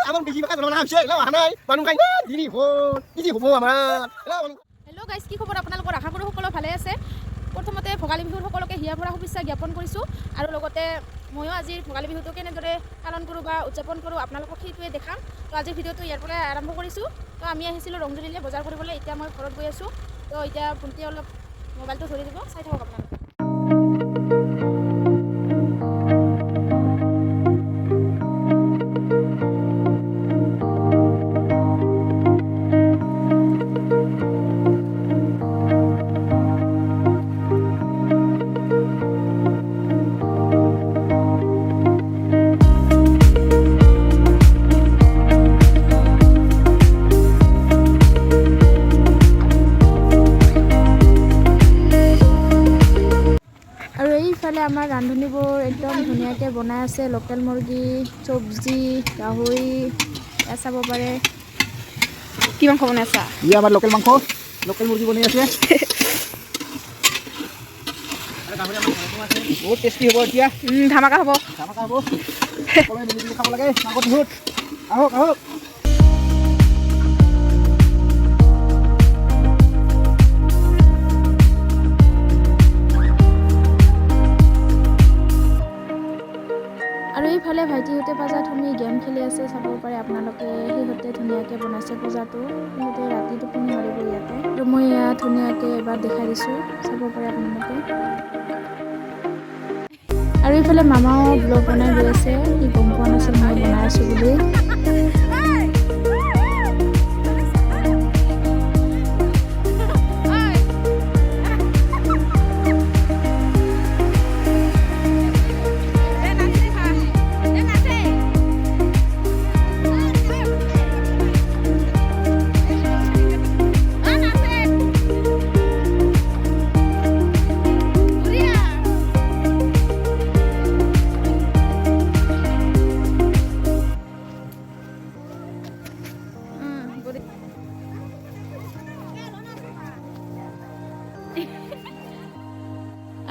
আমাৰ বেছি ভাষা জনা হৈছে এলা অহা নাই মানুহ খাই না দিনি কি হ'ব আমাৰ হেল্ল' গাইজ, কি খবৰ আপোনালোকৰ? আশা কৰোঁ সকলো ভালে আছে। প্ৰথমতে ভোগালী বিহুৰ সকলোকে হিয়াৰ পৰা শুভেচ্ছা জ্ঞাপন কৰিছোঁ আৰু লগতে ময়ো আজিৰ ভোগালী বিহুটো কেনেদৰে পালন কৰোঁ বা উদযাপন কৰোঁ আপোনালোকক সেইটোৱে দেখাম। তো আজিৰ ভিডিঅ'টো ইয়াৰ পৰাই আৰম্ভ কৰিছোঁ। তো আমি আহিছিলোঁ ৰংজুলিলৈ বজাৰ কৰিবলৈ। এতিয়া মই ঘৰত গৈ আছোঁ। তো এতিয়া ভণ্টিয়ে অলপ মোবাইলটো ধৰি দিব, চাই থাকক আপোনালোকে। এইফালে আমাৰ ৰান্ধনীবোৰ একদম ধুনীয়াকৈ বনাই আছে। লোকেল মুৰ্গী, চব্জি, গাহৰি চাব পাৰে। কি মাংস বনাই আছা? আমাৰ লোকেল মাংস, লোকেল মুৰ্গী বনাই আছে। বহুত টেষ্টি হ'ব এতিয়া। ধামাকা হ'ব। সকলোৱে মিলি খাব লাগে মাংস বিহুত। আহক আহক। আৰু এইফালে ভাইটিহঁতে পূজাত শুনি গেম খেলি আছে, চাব পাৰে আপোনালোকে। সিহঁতে ধুনীয়াকৈ বনাইছে পূজাটো। সিহঁতে ৰাতি টোপনি মাৰিব ইয়াতে। আৰু মই ইয়াত ধুনীয়াকৈ এবাৰ দেখাই দিছোঁ, চাব পাৰে আপোনালোকে। আৰু এইফালে মামাও ব্লগ বনাই গৈ আছে। সি গম পোৱা নাছিল মই বনাই আছোঁ বুলি।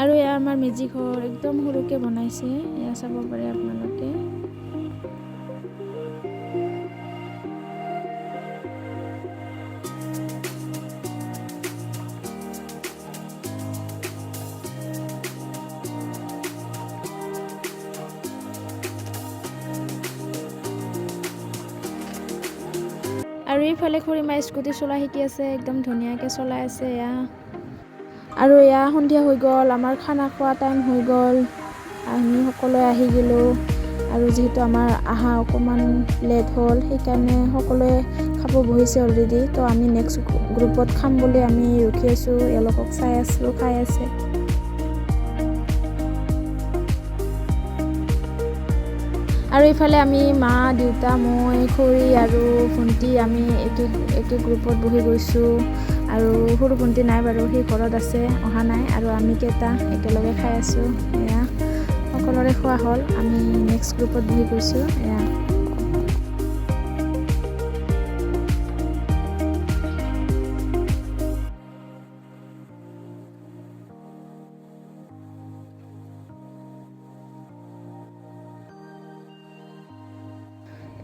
আৰু এয়া আমাৰ মেজি ঘৰ একদম সৰুকৈ বনাইছে, এয়া চাব পাৰে আপোনালোকে। আৰু এইফালে খুৰীমাই স্কুটি চলাই শিকি আছে, একদম ধুনীয়াকৈ চলাই আছে এয়া। আৰু এয়া সন্ধিয়া হৈ গ'ল, আমাৰ খানা খোৱা টাইম হৈ গ'ল। আমি সকলোৱে আহি গ'লোঁ। আৰু যিহেতু আমাৰ আহা অকণমান লেট হ'ল, সেইকাৰণে সকলোৱে খাব বহিছে অলৰেডি। তো আমি নেক্সট গ্ৰুপত খাম বুলি আমি ৰখি আছোঁ, এওঁলোকক চাই আছোঁ, খাই আছে। আৰু এইফালে আমি মা, দেউতা, মই, খুৰী আৰু ভণ্টি আমি একে গ্ৰুপত বহি গৈছোঁ। আৰু সৰু ভণ্টি নাই বাৰু, সি ঘৰত আছে, অহা নাই। আৰু আমি কেইটা একেলগে খাই আছোঁ। এয়া সকলোৰে খোৱা হ'ল, আমি নেক্সট গ্ৰুপত বহি গৈছোঁ।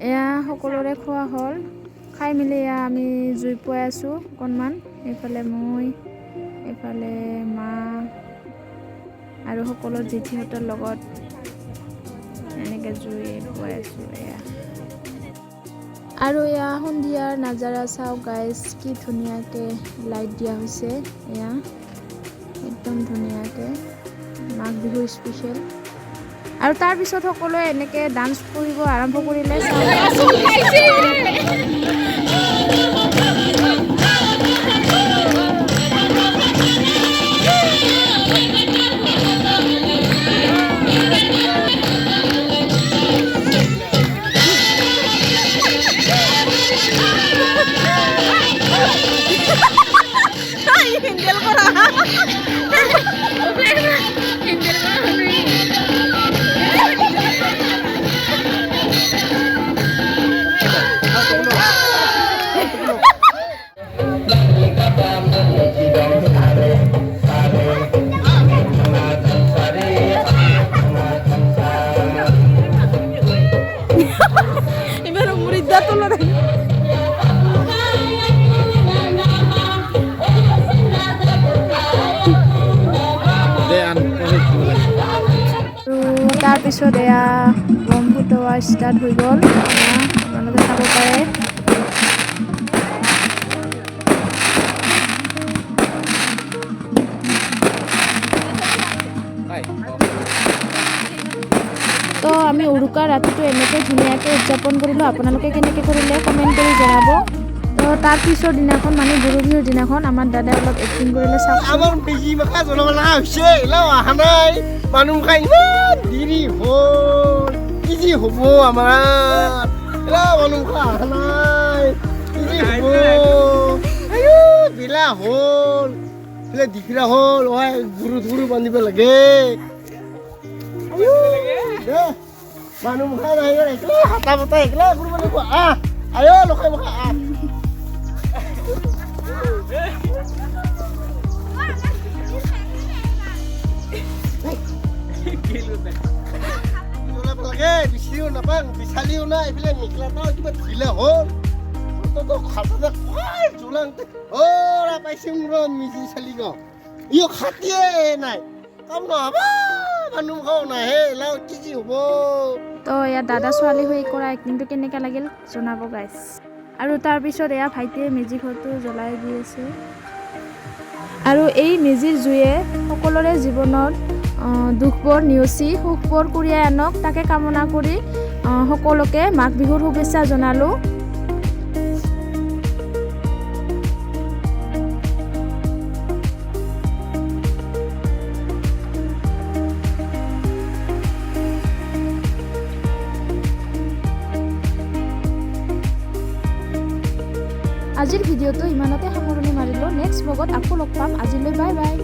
এয়া সকলোৰে খোৱা হ'ল। খাই মেলি এয়া আমি জুই পুৱাই আছোঁ অকণমান। এইফালে মই, এইফালে মা আৰু সকলো জেঠীহঁতৰ লগত এনেকৈ জুই পুৱাই আছোঁ। এয়া আৰু এয়া সন্ধিয়াৰ নাজাৰা চাওক গাইজ, কি ধুনীয়াকৈ লাইট দিয়া হৈছে। এয়া একদম ধুনীয়াকৈ মাঘ বিহু স্পেচিয়েল। আৰু তাৰপিছত সকলোৱে এনেকৈ ডান্স কৰিব আৰম্ভ কৰিলে। স্কুলত আৰু তাৰপিছত এয়া বম ফুটোৱা ষ্টাৰ্ট হৈ গ'ল আপোনালোকে চাব পাৰে তো আমি উৰুকাৰ ৰাতিটো এনেকৈ ধুনীয়াকৈ উদযাপন কৰিলোঁ আপোনালোকে কেনেকৈ কৰিলে কমেণ্ট কৰি জনাব তো তাৰ পিছৰ দিনাখন মানে গৰু বিহুৰ দিনাখন আমাৰ দাদাই অলপ এক্টিং কৰিলে চাওক আমাৰ মেজি মাখা জ্বলাব লগা হৈছে এলাও অহা নাই মানুহ খাই ইমান দেৰি হ'ল কি যি হ'ব আমাৰ এলাও মানুহ খা অহা নাই কি যি হ'ব আয়ো বিলা হ'ল এইফালে দিখৰা হ'ল গৰু বান্ধিব লাগে আয়ো দে মানুহ খাই নাহিব একলা হাতা বতা একলা গৰু বান্ধিব আয়ো লখাই মখা বিচাৰিও নাপাওঁ বিচাৰিও নাই এইফালে মেখেলাটাও কিবা ঢিলা হ'ল খাটাতে জোলাং পাইছোঁ মোৰ মিজি চালি গ ইও খাটিয়ে নাই কাম নহ'ব মানুহ খাওঁ নাহে এলাও কি কি হ'ব তো ইয়াত দাদা ছোৱালী হৈ কৰা এক্টিংটো কেনেকৈ লাগিল জনাব গাইছ আৰু তাৰপিছত এয়া ভাইটিয়ে মেজি ঘৰটো জ্বলাই দি আছে আৰু এই মেজিৰ জুয়ে সকলোৰে জীৱনত দুখবোৰ নেওচি সুখবোৰ কঢ়িয়াই আনক তাকে কামনা কৰি সকলোকে মাঘ বিহুৰ শুভেচ্ছা জনালোঁ আজিৰ ভিডিঅ'টো ইমানতে সামৰণি মাৰিলোঁ নেক্সট ব্লগত আকৌ লগ পাম আজিলৈ বাই বাই